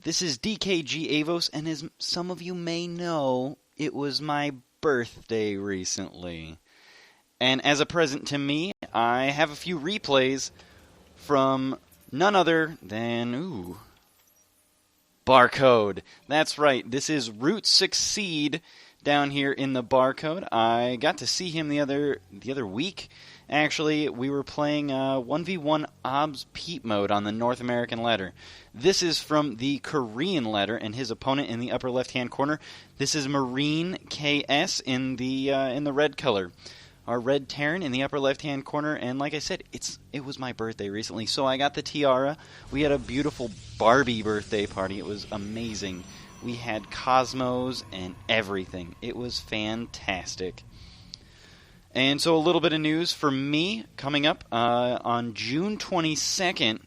This is DKG Avos, and as some of you may know, it was my birthday recently. And as a present to me, I have a few replays from none other than, Barcode. That's right, this is ROOTSucceed down here in the Barcode. I got to see him the other week. Actually, we were playing 1v1 OBS Peep mode on the North American ladder. This is from the Korean ladder, and his opponent in the upper left-hand corner. This is MarineKs in the red color. Our red Terran in the upper left-hand corner, and like I said, it was my birthday recently, so I got the tiara. We had a beautiful Barbie birthday party. It was amazing. We had Cosmos and everything. It was fantastic. And so a little bit of news for me coming up on June 22nd.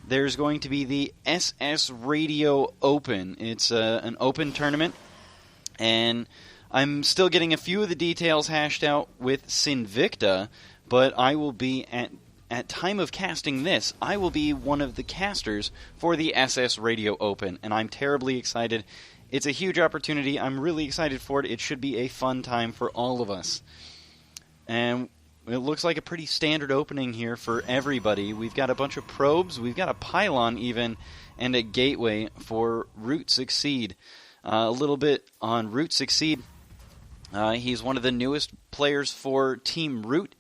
There's going to be the SS Radio Open. It's an open tournament, and I'm still getting a few of the details hashed out with Sinvicta, but I will be at time of casting this, I will be one of the casters for the SS Radio Open, and I'm terribly excited. It's a huge opportunity. I'm really excited for it. It should be a fun time for all of us. And it looks like a pretty standard opening here for everybody. We've got a bunch of probes, we've got a pylon even, and a gateway for ROOTSucceed. A little bit on ROOTSucceed. He's one of the newest players for Team Root,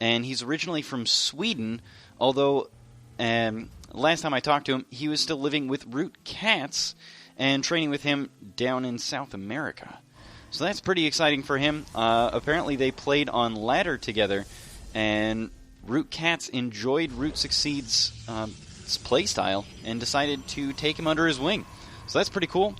and he's originally from Sweden, although last time I talked to him, he was still living with Root Cats and training with him down in South America. So that's pretty exciting for him. Apparently they played on ladder together, and Root Cats enjoyed ROOTSucceed's playstyle and decided to take him under his wing. So that's pretty cool.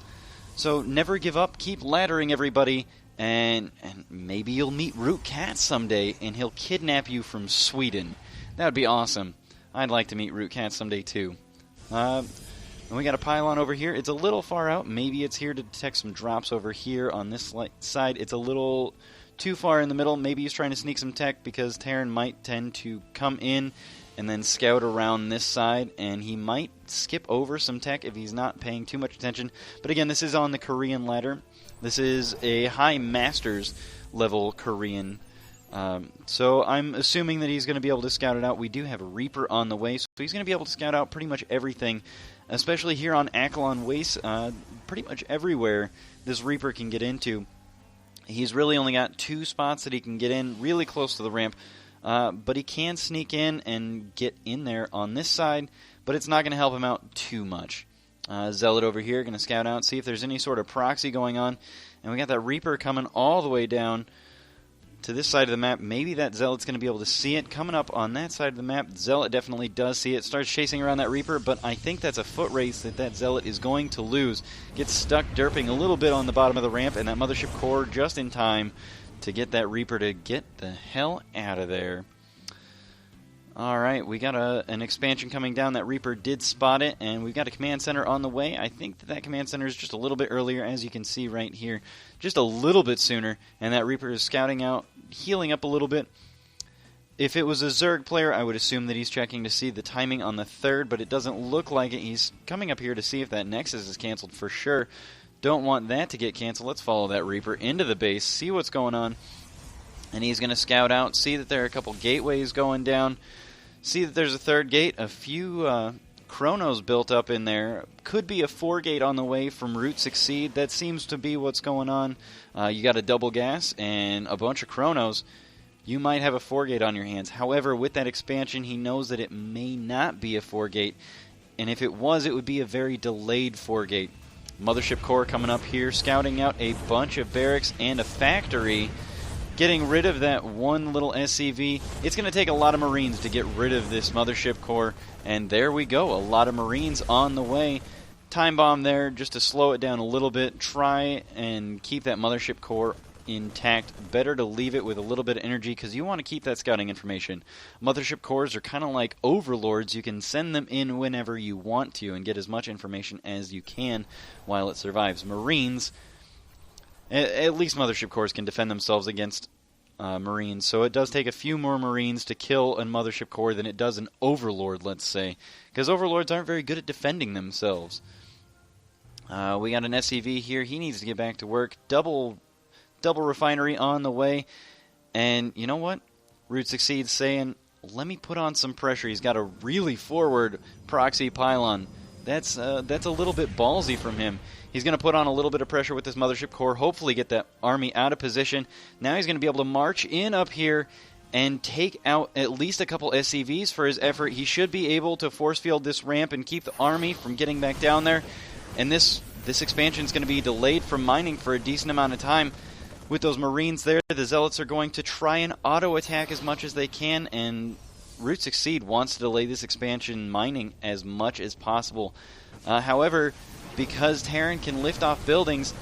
So never give up, keep laddering everybody, and maybe you'll meet Root Cats someday, and he'll kidnap you from Sweden. That would be awesome. I'd like to meet Root Cats someday too. And we got a pylon over here. It's a little far out. Maybe it's here to detect some drops over here on this side. It's a little too far in the middle. Maybe he's trying to sneak some tech because Terran might tend to come in and then scout around this side, and he might skip over some tech if he's not paying too much attention. But again, this is on the Korean ladder. This is a high Masters level Korean. So I'm assuming that he's going to be able to scout it out. We do have a Reaper on the way, so he's going to be able to scout out pretty much everything, especially here on Akilon Wastes. Pretty much everywhere this Reaper can get into. He's really only got 2 spots that he can get in, really close to the ramp, but he can sneak in and get in there on this side, but it's not going to help him out too much. Zealot over here, going to scout out, see if there's any sort of proxy going on, and we got that Reaper coming all the way down to this side of the map. Maybe that Zealot's going to be able to see it. Coming up on that side of the map, Zealot definitely does see it. Starts chasing around that Reaper, but I think that's a foot race that Zealot is going to lose. Gets stuck derping a little bit on the bottom of the ramp, and that Mothership Core just in time to get that Reaper to get the hell out of there. Alright, we got an expansion coming down. That Reaper did spot it, and we've got a command center on the way. I think that command center is just a little bit earlier, as you can see right here. Just a little bit sooner, and that Reaper is scouting out, healing up a little bit. If it was a Zerg player, I would assume that he's checking to see the timing on the 3rd, but it doesn't look like it. He's coming up here to see if that Nexus is canceled for sure. Don't want that to get canceled. Let's follow that Reaper into the base, see what's going on. And he's going to scout out, see that there are a couple gateways going down. See that there's a 3rd gate, a few chronos built up in there. Could be a 4 gate on the way from ROOTSucceed. That seems to be what's going on. You got a double gas and a bunch of chronos. You might have a 4 gate on your hands. However, with that expansion, he knows that it may not be a 4 gate. And if it was, it would be a very delayed 4 gate. Mothership Core coming up here, scouting out a bunch of barracks and a factory. Getting rid of that one little SCV. It's going to take a lot of Marines to get rid of this Mothership Core. And there we go, a lot of Marines on the way. Time bomb there just to slow it down a little bit. Try and keep that Mothership Core intact. Better to leave it with a little bit of energy because you want to keep that scouting information. Mothership Cores are kind of like overlords. You can send them in whenever you want to and get as much information as you can while it survives. Marines, at least Mothership Cores can defend themselves against Marines, so it does take a few more Marines to kill a Mothership Core than it does an Overlord, let's say, because Overlords aren't very good at defending themselves. We got an SCV here. He needs to get back to work. Double refinery on the way. And you know what? ROOTSucceed's saying, let me put on some pressure. He's got a really forward proxy pylon. That's a little bit ballsy from him. He's going to put on a little bit of pressure with this mothership core, hopefully get that army out of position. Now he's going to be able to march in up here and take out at least a couple SCVs for his effort. He should be able to force field this ramp and keep the army from getting back down there. And this expansion is going to be delayed from mining for a decent amount of time. With those Marines there, the Zealots are going to try and auto-attack as much as they can, and ROOTSucceed wants to delay this expansion mining as much as possible. However, because Terran can lift off buildings,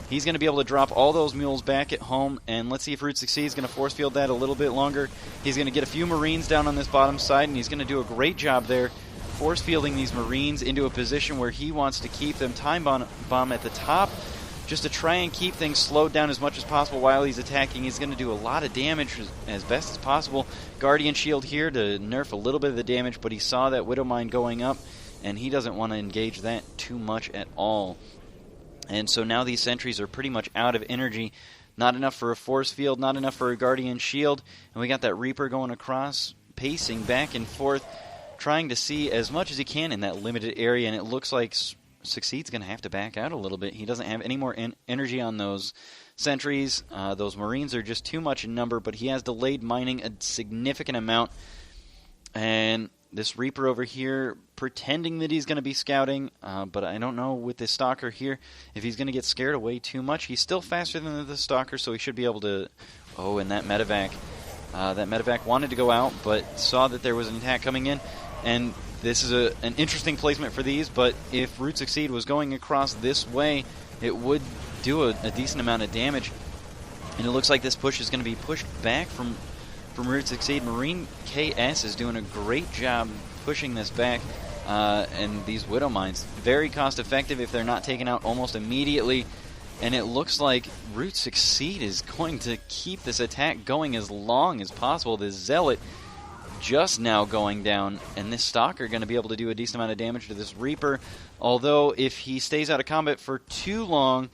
he's going to be able to drop all those mules back at home, and let's see if ROOTSucceed is going to force field that a little bit longer. He's going to get a few Marines down on this bottom side, and he's going to do a great job there, force fielding these Marines into a position where he wants to keep them time bomb at the top, just to try and keep things slowed down as much as possible while he's attacking. He's going to do a lot of damage as best as possible. Guardian Shield here to nerf a little bit of the damage, but he saw that Widow Mine going up, and he doesn't want to engage that too much at all. And so now these sentries are pretty much out of energy. Not enough for a force field, not enough for a Guardian Shield. And we got that Reaper going across, pacing back and forth, trying to see as much as he can in that limited area, and it looks like Succeed's going to have to back out a little bit. He doesn't have any more energy on those sentries. Those Marines are just too much in number, but he has delayed mining a significant amount. And this Reaper over here pretending that he's going to be scouting, but I don't know with this Stalker here if he's going to get scared away too much. He's still faster than the Stalker, so he should be able to... Oh, and that medevac. That medevac wanted to go out, but saw that there was an attack coming in, and this is an interesting placement for these, but if ROOTSucceed was going across this way, it would do a decent amount of damage. And it looks like this push is going to be pushed back from ROOTSucceed. MarineKs is doing a great job pushing this back. And these Widow Mines, very cost effective if they're not taken out almost immediately. And it looks like ROOTSucceed is going to keep this attack going as long as possible. This Zealot just now going down, and this Stalker going to be able to do a decent amount of damage to this Reaper. Although, if he stays out of combat for too long,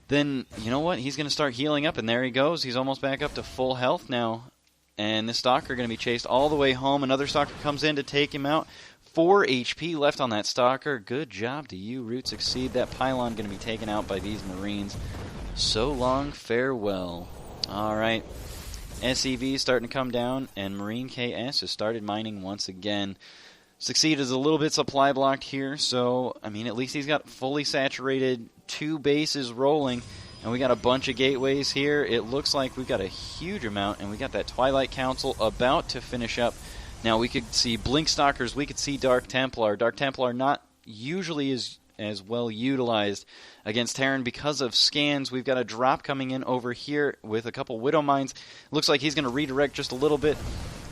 then, you know what, he's going to start healing up, and there he goes. He's almost back up to full health now. And this Stalker going to be chased all the way home. Another Stalker comes in to take him out. 4 HP left on that Stalker. Good job to you, ROOTSucceed. That pylon going to be taken out by these Marines. So long, farewell. Alright. SCV is starting to come down, and MarineKs has started mining once again. Succeed is a little bit supply blocked here, so, I mean, at least he's got fully saturated 2 bases rolling, and we got a bunch of gateways here. It looks like we've got a huge amount, and we got that Twilight Council about to finish up. Now, we could see Blink Stalkers, we could see Dark Templar. Dark Templar not usually as well utilized against Terran because of scans. We've got a drop coming in over here with a couple Widow Mines. Looks like he's going to redirect just a little bit,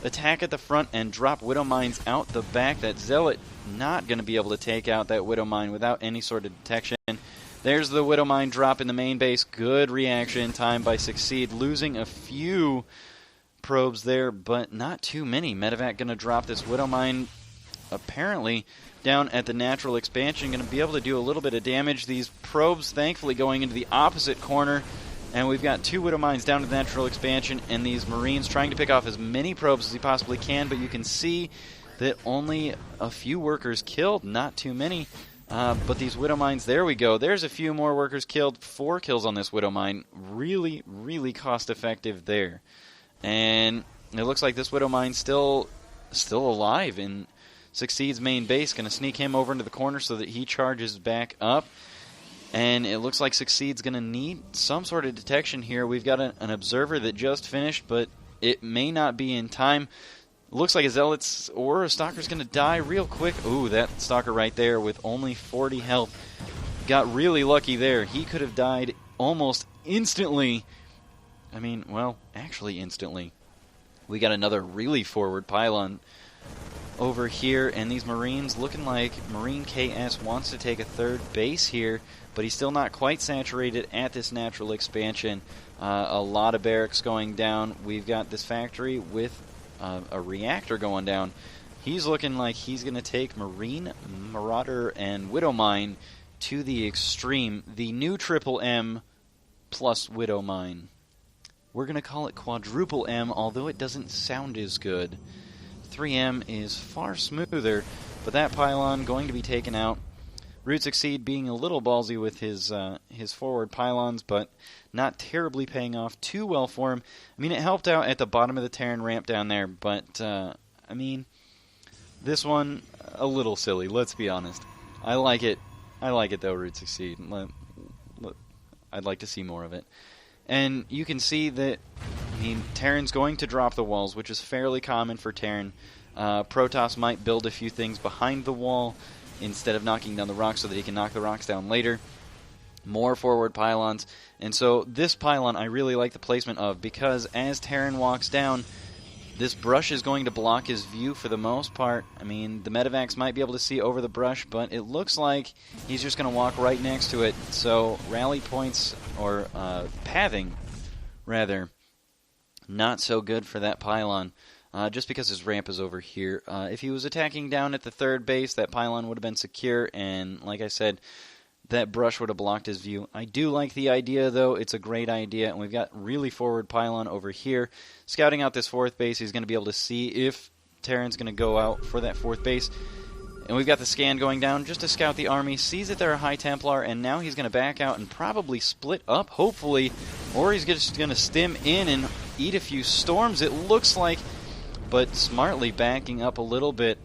attack at the front, and drop Widow Mines out the back. That Zealot not going to be able to take out that Widow Mine without any sort of detection. There's the Widow Mine drop in the main base. Good reaction time by Succeed, losing a few probes there, but not too many. Medevac going to drop this Widow Mine apparently down at the natural expansion, going to be able to do a little bit of damage. These probes thankfully going into the opposite corner, and we've got 2 Widow Mines down to the natural expansion, and these Marines trying to pick off as many probes as he possibly can, but you can see that only a few workers killed, not too many. But these Widow Mines, there we go. There's a few more workers killed. 4 kills on this Widow Mine. Really, really cost effective there. And it looks like this Widow Mine's still alive in Succeed's main base. Going to sneak him over into the corner so that he charges back up. And it looks like Succeed's going to need some sort of detection here. We've got an observer that just finished, but it may not be in time. Looks like a Zealot's or a Stalker's going to die real quick. Ooh, that Stalker right there with only 40 health got really lucky there. He could have died almost instantly. I mean, well, actually instantly. We got another really forward pylon over here, and these Marines looking like MarineKs wants to take a 3rd base here, but he's still not quite saturated at this natural expansion. A lot of barracks going down. We've got this factory with a reactor going down. He's looking like he's going to take Marine, Marauder, and Widow Mine to the extreme. The new Triple M plus Widow Mine. We're going to call it Quadruple M, although it doesn't sound as good. 3M is far smoother, but that pylon going to be taken out. ROOTSucceed being a little ballsy with his forward pylons, but not terribly paying off too well for him. I mean, it helped out at the bottom of the Terran ramp down there, but, I mean, this one, a little silly, let's be honest. I like it though, ROOTSucceed. I'd like to see more of it. And you can see that, I mean, Terran's going to drop the walls, which is fairly common for Terran. Protoss might build a few things behind the wall instead of knocking down the rocks so that he can knock the rocks down later. More forward pylons. And so this pylon I really like the placement of, because as Terran walks down, this brush is going to block his view for the most part. I mean, the medevacs might be able to see over the brush, but it looks like he's just going to walk right next to it. So rally points, or pathing, rather, not so good for that pylon, just because his ramp is over here. If he was attacking down at the third base, that pylon would have been secure, and like I said, that brush would have blocked his view. I do like the idea, though. It's a great idea, and we've got really forward pylon over here. Scouting out this fourth base, he's going to be able to see if Terran's going to go out for that fourth base. And we've got the scan going down just to scout the army, sees that they're a High Templar, and now he's going to back out and probably split up, hopefully, or he's just going to stim in and eat a few storms, it looks like, but smartly backing up a little bit.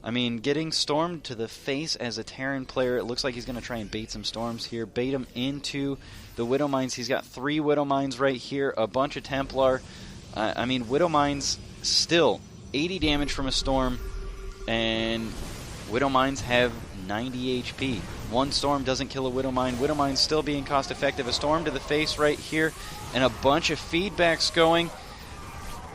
I mean, getting stormed to the face as a Terran player, it looks like he's going to try and bait some storms here, bait him into the Widow Mines. He's got 3 Widow Mines right here, a bunch of Templar. I mean, Widow Mines still 80 damage from a storm, and Widow Mines have 90 HP. One storm doesn't kill a Widow Mine. Widow Mines still being cost effective. A storm to the face right here, and a bunch of feedbacks going.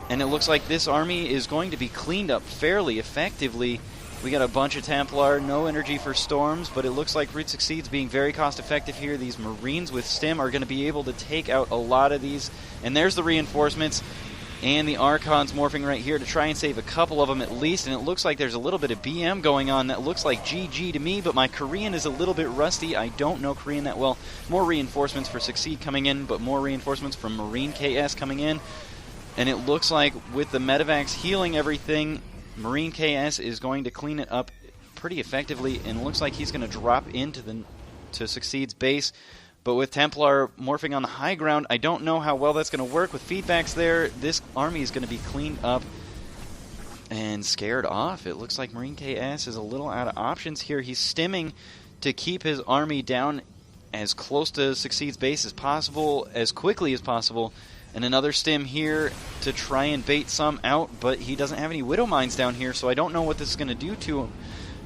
And it looks like this army is going to be cleaned up fairly effectively. We got a bunch of Templar, no energy for storms, but it looks like ROOTSucceed's being very cost-effective here. These Marines with Stim are going to be able to take out a lot of these. And there's the reinforcements, and the Archons morphing right here to try and save a couple of them at least. And it looks like there's a little bit of BM going on. That looks like GG to me, but my Korean is a little bit rusty. I don't know Korean that well. More reinforcements for Succeed coming in, but more reinforcements from MarineKs coming in. And it looks like with the medevacs healing everything, MarineKs is going to clean it up pretty effectively, and it looks like he's going to drop into to Succeed's base. But with Templar morphing on the high ground, I don't know how well that's going to work. With feedbacks there, this army is going to be cleaned up and scared off. It looks like MarineKs is a little out of options here. He's stimming to keep his army down as close to Succeed's base as possible, as quickly as possible. And another stim here to try and bait some out, but he doesn't have any Widow Mines down here, so I don't know what this is going to do to him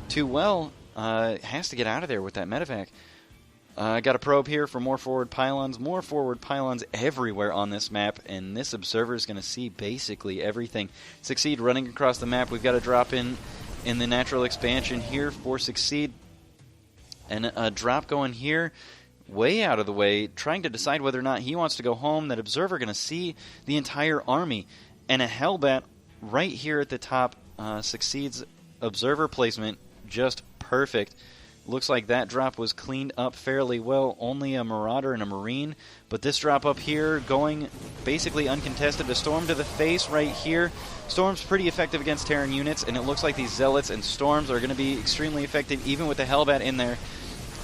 too well. Has to get out of there with that medevac. Got a probe here for more forward pylons everywhere on this map, and this observer is going to see basically everything. Succeed running across the map. We've got a drop in the natural expansion here for Succeed, and a drop going here. Way out of the way, trying to decide whether or not he wants to go home. That observer going to see the entire army, and a Hellbat right here at the top. Succeeds observer placement just perfect. Looks like that drop was cleaned up fairly well. Only a Marauder and a Marine, but this drop up here going basically uncontested. A Storm to the face right here. Storm's pretty effective against Terran units, and it looks like these Zealots and Storms are going to be extremely effective even with the Hellbat in there.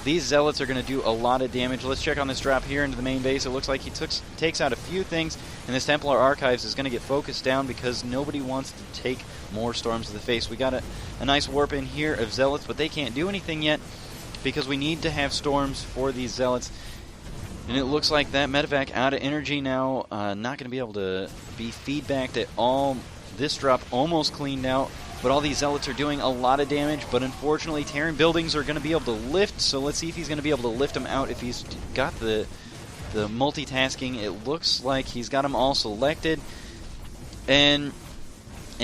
These Zealots are going to do a lot of damage. Let's check on this drop here into the main base. It looks like he takes out a few things, and this Templar Archives is going to get focused down because nobody wants to take more storms to the face. We got a nice warp in here of Zealots, but they can't do anything yet because we need to have storms for these Zealots. And it looks like that medevac out of energy now, not going to be able to be feedbacked at all. This drop almost cleaned out. But all these Zealots are doing a lot of damage, but unfortunately Terran buildings are going to be able to lift, so let's see if he's going to be able to lift them out if he's got the multitasking. It looks like he's got them all selected, and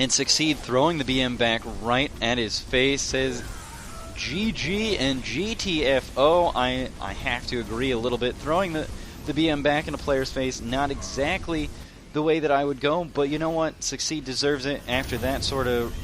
Succeed throwing the BM back right at his face, says GG and GTFO. I have to agree a little bit. Throwing the BM back in a player's face, not exactly the way that I would go, but you know what? Succeed deserves it after that sort of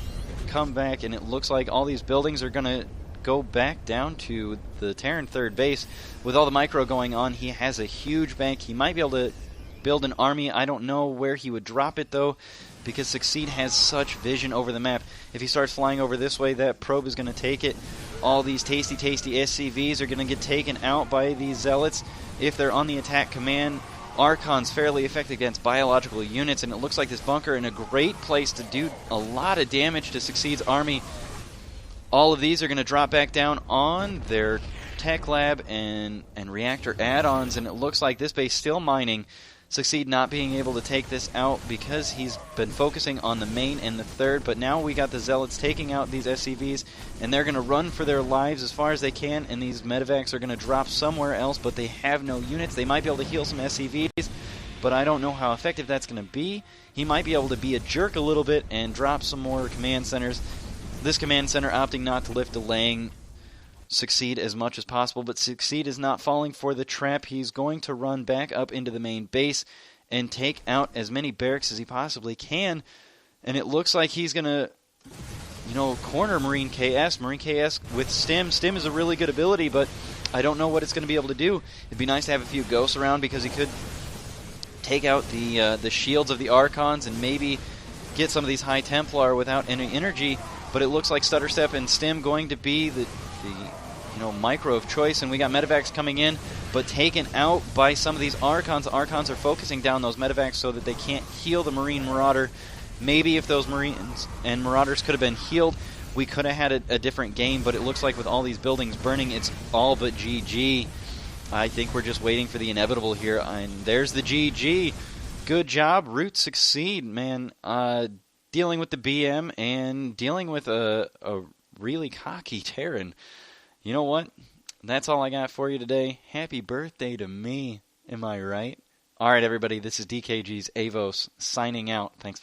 come back, and it looks like all these buildings are going to go back down to the Terran third base. With all the micro going on, he has a huge bank. He might be able to build an army. I don't know where he would drop it, though, because Succeed has such vision over the map. If he starts flying over this way, that probe is going to take it. All these tasty SCVs are going to get taken out by these Zealots. If they're on the attack command, Archon's fairly effective against biological units, and it looks like this bunker in a great place to do a lot of damage to Succeed's army. All of these are going to drop back down on their tech lab and reactor add-ons, and it looks like this base still mining. Succeed not being able to take this out because he's been focusing on the main and the third, but now we got the Zealots taking out these SCVs, and they're going to run for their lives as far as they can, and these medevacs are going to drop somewhere else, but they have no units. They might be able to heal some SCVs, but I don't know how effective that's going to be. He might be able to be a jerk a little bit and drop some more command centers. This command center opting not to lift, delaying Succeed as much as possible, but Succeed is not falling for the trap. He's going to run back up into the main base and take out as many barracks as he possibly can, and it looks like he's going to, corner MarineKs. MarineKs with Stim. Stim is a really good ability, but I don't know what it's going to be able to do. It'd be nice to have a few ghosts around because he could take out the shields of the Archons and maybe get some of these High Templar without any energy, but it looks like Stutterstep and Stim going to be the micro of choice, and we got medevacs coming in, but taken out by some of these Archons. The Archons are focusing down those medevacs so that they can't heal the Marine Marauder. Maybe if those Marines and Marauders could have been healed, we could have had a different game, but it looks like with all these buildings burning, it's all but GG. I think we're just waiting for the inevitable here, and there's the GG. Good job, ROOTSucceed, man. Dealing with the BM and dealing with a really cocky Terran. You know what? That's all I got for you today. Happy birthday to me. Am I right? All right, everybody. This is DKG's Avos signing out. Thanks for